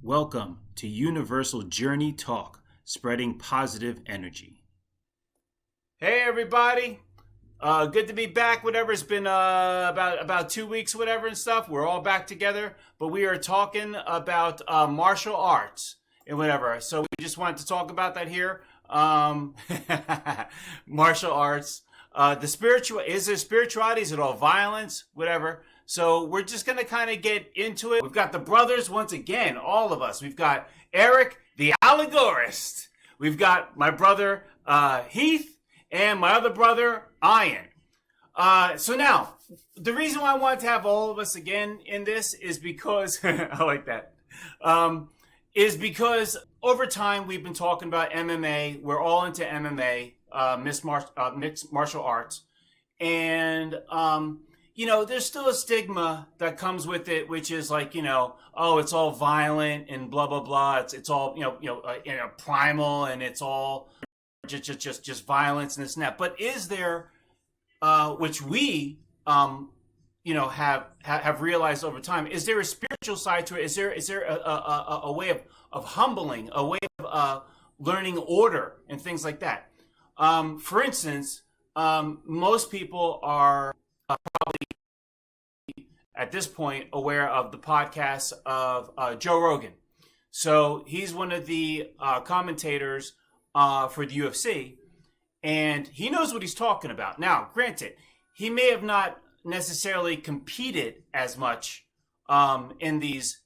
Welcome to Universal Journey Talk, spreading positive energy. Hey everybody, good to be back. Whatever, it's been about 2 weeks, whatever and stuff. We're all back together, but we are talking about martial arts and whatever. So we just wanted to talk about that here. Martial arts. Is there spirituality? Is it all violence? Whatever. So we're just going to kind of get into it. We've got the brothers once again, all of us. We've got Eric, the allegorist. We've got my brother Heath and my other brother Ian. So now, the reason why I wanted to have all of us again in this is because, I like that, is because over time we've been talking about MMA. We're all into MMA, mixed martial arts. And, there's still a stigma that comes with it, which is like, oh, it's all violent and blah, blah, blah. It's all, primal and it's all just violence and this and that. But is there, which we, have realized over time, is there a spiritual side to it? Is there a way of humbling, a way of learning order and things like that? For instance, most people are probably at this point aware of the podcast of Joe Rogan. So he's one of the commentators for the UFC, and he knows what he's talking about. Now, granted, he may have not necessarily competed as much in these,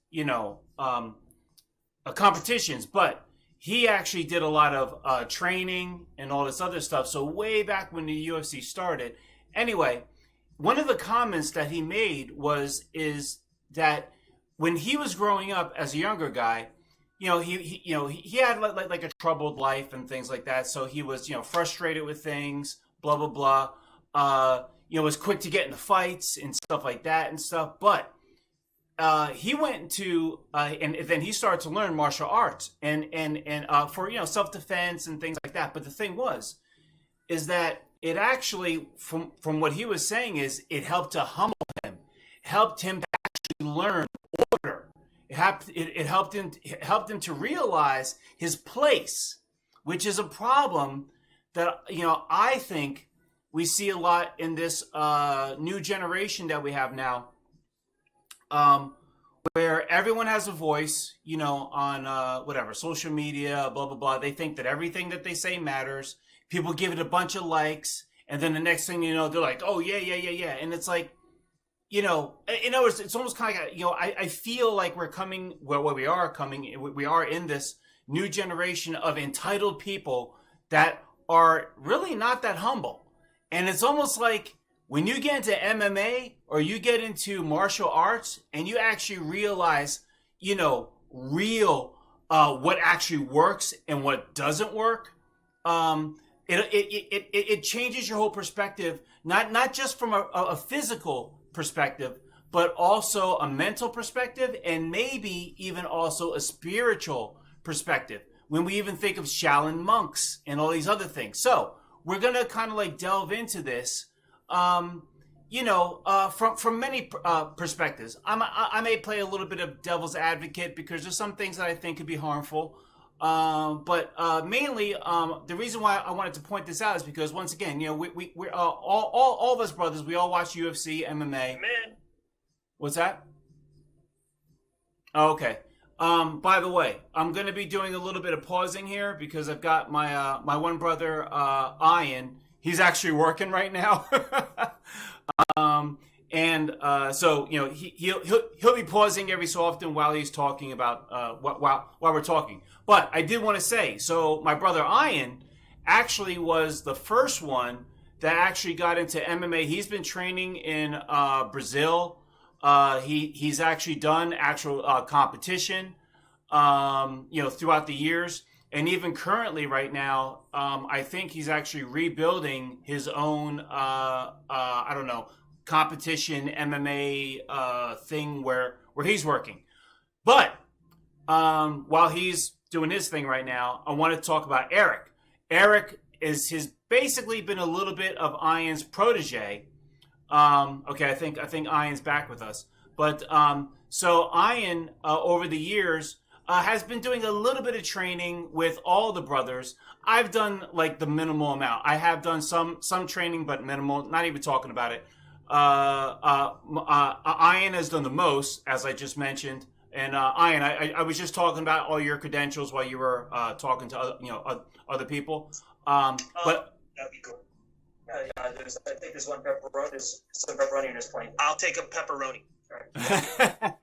competitions, but he actually did a lot of training and all this other stuff. So way back when the UFC started. Anyway, one of the comments that he made is that when he was growing up as a younger guy, he had like a troubled life and things like that. So he was, frustrated with things, blah, blah, blah. Was quick to get into fights and stuff like that and stuff. But he went to, and then he started to learn martial arts and for, self-defense and things like that. But the thing is that it actually, from what he was saying, is it helped to humble him, helped him to actually learn order. It helped him to realize his place, which is a problem that I think we see a lot in this new generation that we have now, where everyone has a voice, on whatever social media, blah blah blah. They think that everything that they say matters. People give it a bunch of likes, and then the next thing you know, they're like, "Oh yeah, yeah, yeah, yeah," and it's like, in other words, it's almost kind of I feel like we're coming where we are in this new generation of entitled people that are really not that humble, and it's almost like when you get into MMA or you get into martial arts and you actually realize, real what actually works and what doesn't work. It changes your whole perspective, not just from a physical perspective, but also a mental perspective and maybe even also a spiritual perspective. When we even think of Shaolin monks and all these other things. So we're going to kind of like delve into this, from many perspectives. I may play a little bit of devil's advocate because there's some things that I think could be harmful. But mainly, the reason why I wanted to point this out is because once again, we're all of us brothers, we all watch UFC, MMA. Man, What's that? Oh, okay. By the way, I'm going to be doing a little bit of pausing here because I've got my one brother, Ian. He's actually working right now. So he'll be pausing every so often while he's talking about while we're talking. But I did want to say, so my brother Ian actually was the first one that actually got into MMA. He's been training in Brazil. He's actually done actual competition, throughout the years. And even currently right now, I think he's actually rebuilding his own, competition MMA thing where he's working. But while he's doing his thing right now, I want to talk about Eric. Eric has basically been a little bit of Ian's protege. Okay, I think Ian's back with us. But so Ian, over the years, has been doing a little bit of training with all the brothers. I've done like the minimal amount. I have done some training, but minimal. Not even talking about it. Ian has done the most, as I just mentioned. And Ian, I was just talking about all your credentials while you were talking to other people. But that'd be cool. I think there's one pepperoni. There's some pepperoni in this plane. I'll take a pepperoni. Right.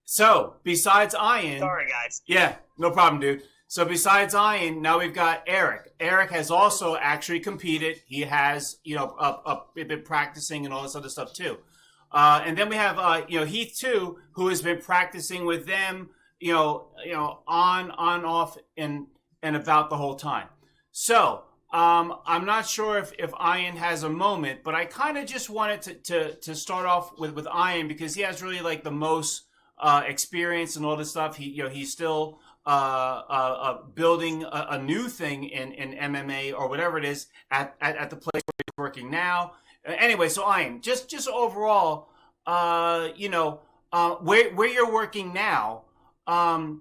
So besides Ian, sorry guys. Yeah, no problem, dude. So besides Ian, now we've got Eric. Eric has also actually competed. He has, been practicing and all this other stuff too. And then we have, Heath too, who has been practicing with them, on, off, and about the whole time. So I'm not sure if Ian has a moment, but I kind of just wanted to start off with Ian because he has really like the most experience and all this stuff. He's still building a new thing in MMA or whatever it is at the place where he's working now. Anyway, so Ian, just overall, where you're working now, and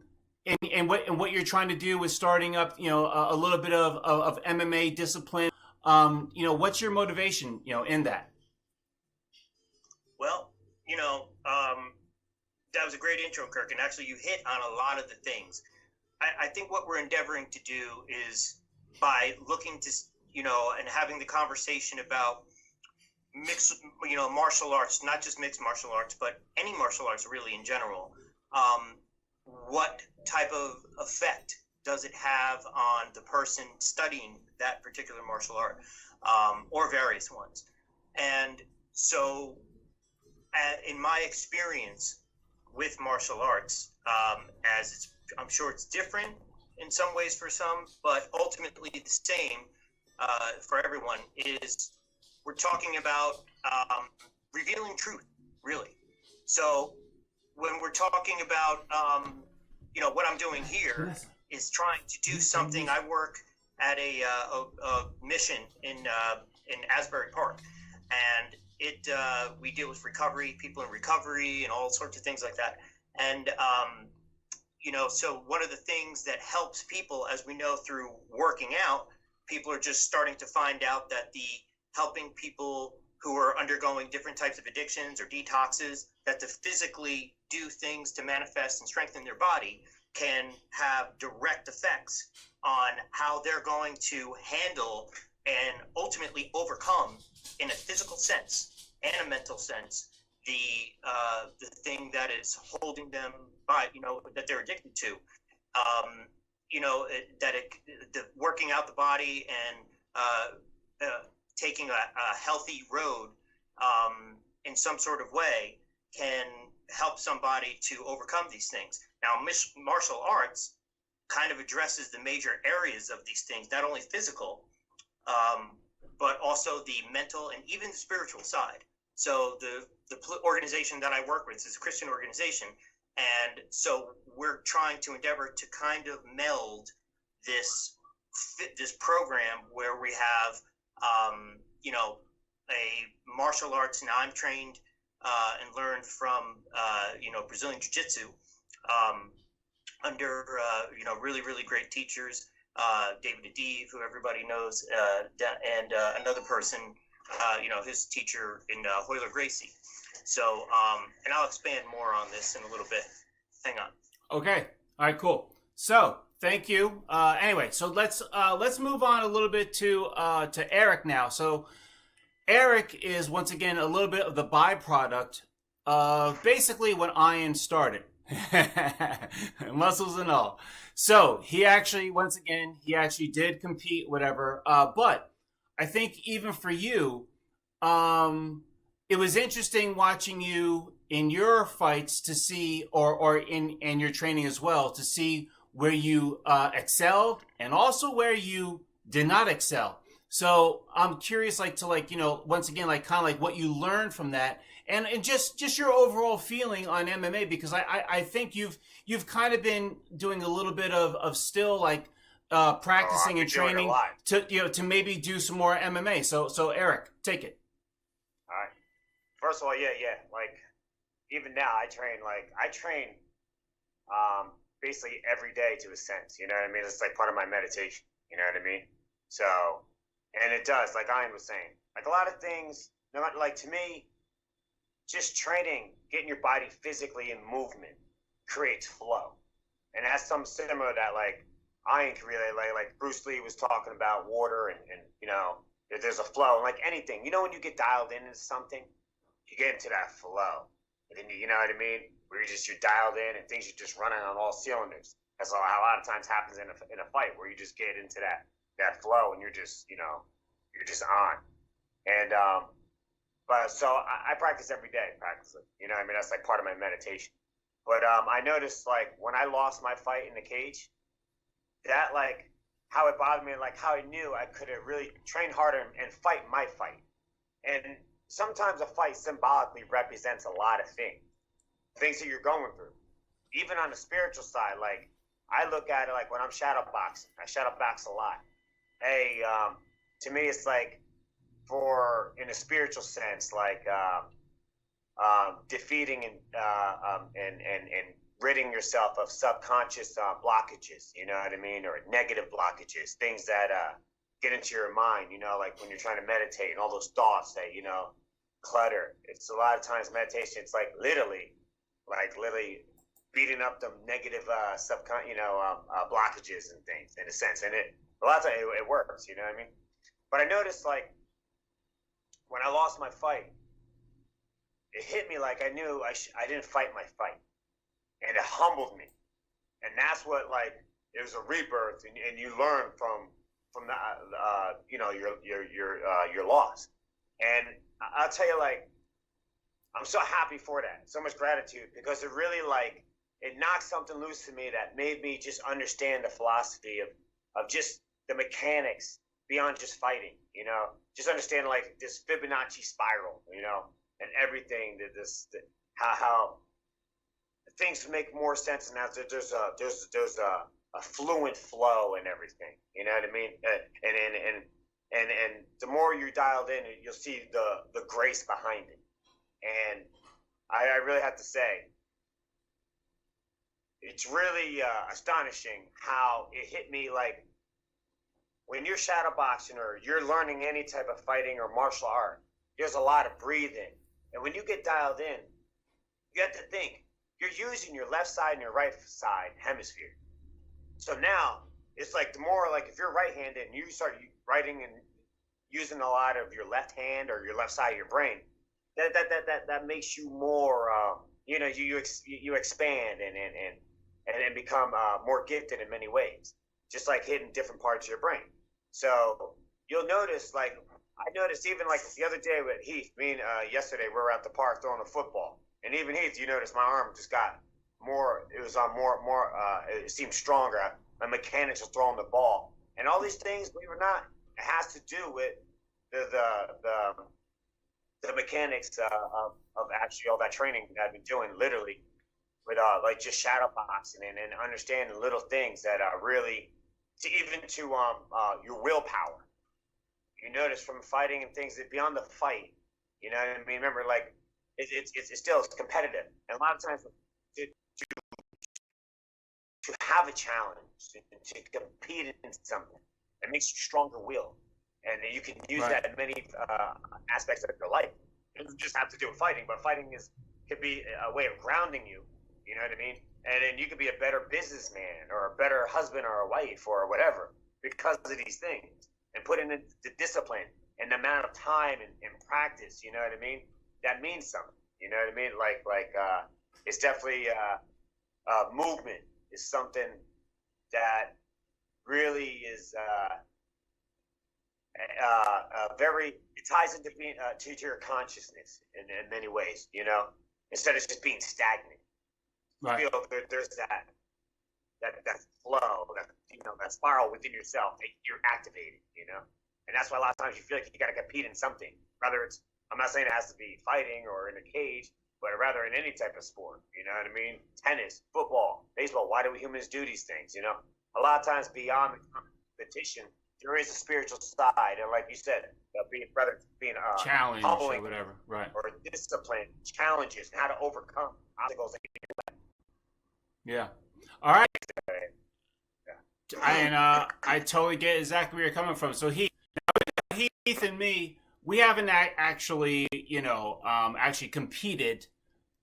what you're trying to do with starting up, a little bit of MMA discipline. What's your motivation, in that? Well, that was a great intro, Kirk, and actually you hit on a lot of the things. I think what we're endeavoring to do is by looking to, and having the conversation about mixed, martial arts, not just mixed martial arts, but any martial arts really in general. What type of effect does it have on the person studying that particular martial art, or various ones? And so, in my experience with martial arts, I'm sure it's different in some ways for some, but ultimately the same for everyone, is we're talking about revealing truth, really. So when we're talking about, what I'm doing here is trying to do something. I work at a mission in Asbury Park, and we deal with recovery, people in recovery, and all sorts of things like that. And so one of the things that helps people, as we know through working out, people are just starting to find out that the helping people who are undergoing different types of addictions or detoxes, that to physically do things to manifest and strengthen their body can have direct effects on how they're going to handle and ultimately overcome, in a physical sense and a mental sense, the thing that is holding them by, that they're addicted to. The working out the body and taking a healthy road in some sort of way can help somebody to overcome these things. Now, martial arts kind of addresses the major areas of these things, not only physical, but also the mental and even the spiritual side. So the organization that I work with is a Christian organization, and so we're trying to endeavor to kind of meld this program where we have a martial arts. Now I'm trained and learned from Brazilian Jiu-Jitsu under really, really great teachers, David Adib, who everybody knows, and another person, his teacher in Royler Gracie. So, and I'll expand more on this in a little bit. Hang on. Okay. All right, cool. So, thank you. Anyway, so let's move on a little bit to Eric now. So, Eric is once again a little bit of the byproduct of basically when Ian started, muscles and all. So he actually, once again, did compete, whatever. But I think even for you, it was interesting watching you in your fights to see, or in your training as well, to see where you excelled and also where you did not excel. So I'm curious, once again, kind of what you learned from that, and just your overall feeling on MMA, because I think you've kind of been doing a little bit of still practicing and training to maybe do some more MMA. So Eric, take it. All right. First of all, yeah. Even now I train basically every day to a sense. You know what I mean? It's like part of my meditation. You know what I mean? So, and it does, like Ian was saying, like a lot of things. No matter, like to me, just training, getting your body physically in movement creates flow, and that's something similar that like Ian can relate. Like Bruce Lee was talking about water, and you know, there's a flow. Like anything, you know, when you get dialed into something, you get into that flow, and then you know what I mean, where you're dialed in and things are just running on all cylinders. That's how a lot of times happens in a fight, where you just get into that flow and you're just, you know, you're just on. And but so I practice every day, practically. You know what I mean? That's like part of my meditation. But I noticed like when I lost my fight in the cage, that like how it bothered me, like how I knew I could have really trained harder and fight my fight. And sometimes a fight symbolically represents a lot of things that you're going through. Even on the spiritual side, like I look at it like when I'm shadow boxing. I shadow box a lot. Hey, to me, it's like in a spiritual sense, like defeating and ridding yourself of subconscious blockages. You know what I mean, or negative blockages, things that get into your mind. You know, like when you're trying to meditate and all those thoughts that clutter. It's a lot of times meditation. It's like literally beating up the negative blockages and things in a sense, and a lot of times it works, you know what I mean? But I noticed like when I lost my fight, it hit me like I knew I didn't fight my fight, and it humbled me, and that's what like it was a rebirth, and you learn from your loss, and I'll tell you like I'm so happy for that, so much gratitude, because it really like it knocked something loose in me that made me just understand the philosophy of just the mechanics beyond just fighting, you know, just understand like this Fibonacci spiral, you know, and everything how things make more sense, and there's a fluent flow and everything, you know what I mean? And the more you're dialed in, you'll see the grace behind it. And I really have to say, it's really astonishing how it hit me. Like when you're shadow boxing or you're learning any type of fighting or martial art, there's a lot of breathing. And when you get dialed in, you have to think you're using your left side and your right side hemisphere. So now it's like the more like if you're right-handed and you start writing and using a lot of your left hand or your left side of your brain, that makes you more you expand and become more gifted in many ways, just like hitting different parts of your brain. So you'll notice, like I noticed even like the other day with Heath, yesterday we were at the park throwing a football, and even Heath, you notice my arm just got more, it was on more, it seemed stronger. My mechanics of throwing the ball, and all these things, believe it or not, it has to do with the mechanics of actually all that training that I've been doing, literally with like just shadow boxing and understanding little things that are really to your willpower. You notice from fighting and things that beyond the fight, you know what I mean? Remember, like it's still competitive, and a lot of times to have a challenge, to compete in something, it makes you stronger will. And you can use that in many aspects of your life. It doesn't just have to do with fighting, but fighting could be a way of grounding you. You know what I mean? And then you could be a better businessman or a better husband or a wife or whatever because of these things. And put in the discipline and the amount of time and practice. You know what I mean? That means something. You know what I mean? Like it's definitely movement is something that really is. It ties into being to your consciousness in many ways, you know, instead of just being stagnant. Right. You feel there's that flow, that spiral within yourself that you're activated, you know, and that's why a lot of times you feel like you got to compete in something. Whether it's, I'm not saying it has to be fighting or in a cage, but rather in any type of sport. You know what I mean? Tennis, football, baseball. Why do we humans do these things? You know, a lot of times beyond the competition, there is a spiritual side, and like you said, being challenge humbling or whatever, right? Or discipline, challenges, and how to overcome obstacles. Yeah. All right. Yeah. And I totally get exactly where you're coming from. So Heath and me, we haven't actually, actually competed,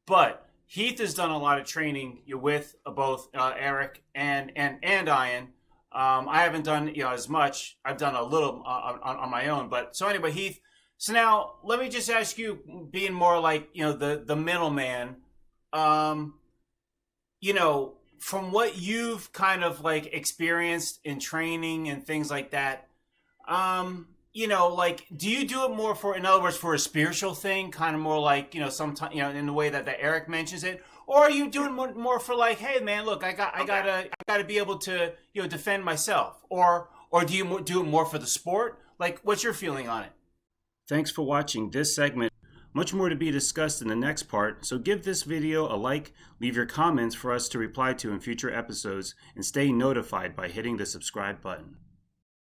but Heath has done a lot of training with both Eric and Ian. I haven't done as much. I've done a little on my own. But so anyway, Heath. So now let me just ask you, being more like the middleman, from what you've kind of like experienced in training and things like that, like, do you do it more for, in other words, for a spiritual thing, kind of more like, sometimes, in the way that Eric mentions it, or are you doing more for like, hey man, look, I gotta be able to, defend myself, or do you do it more for the sport? Like, what's your feeling on it? Thanks for watching this segment. Much more to be discussed in the next part, so give this video a like, leave your comments for us to reply to in future episodes, and stay notified by hitting the subscribe button.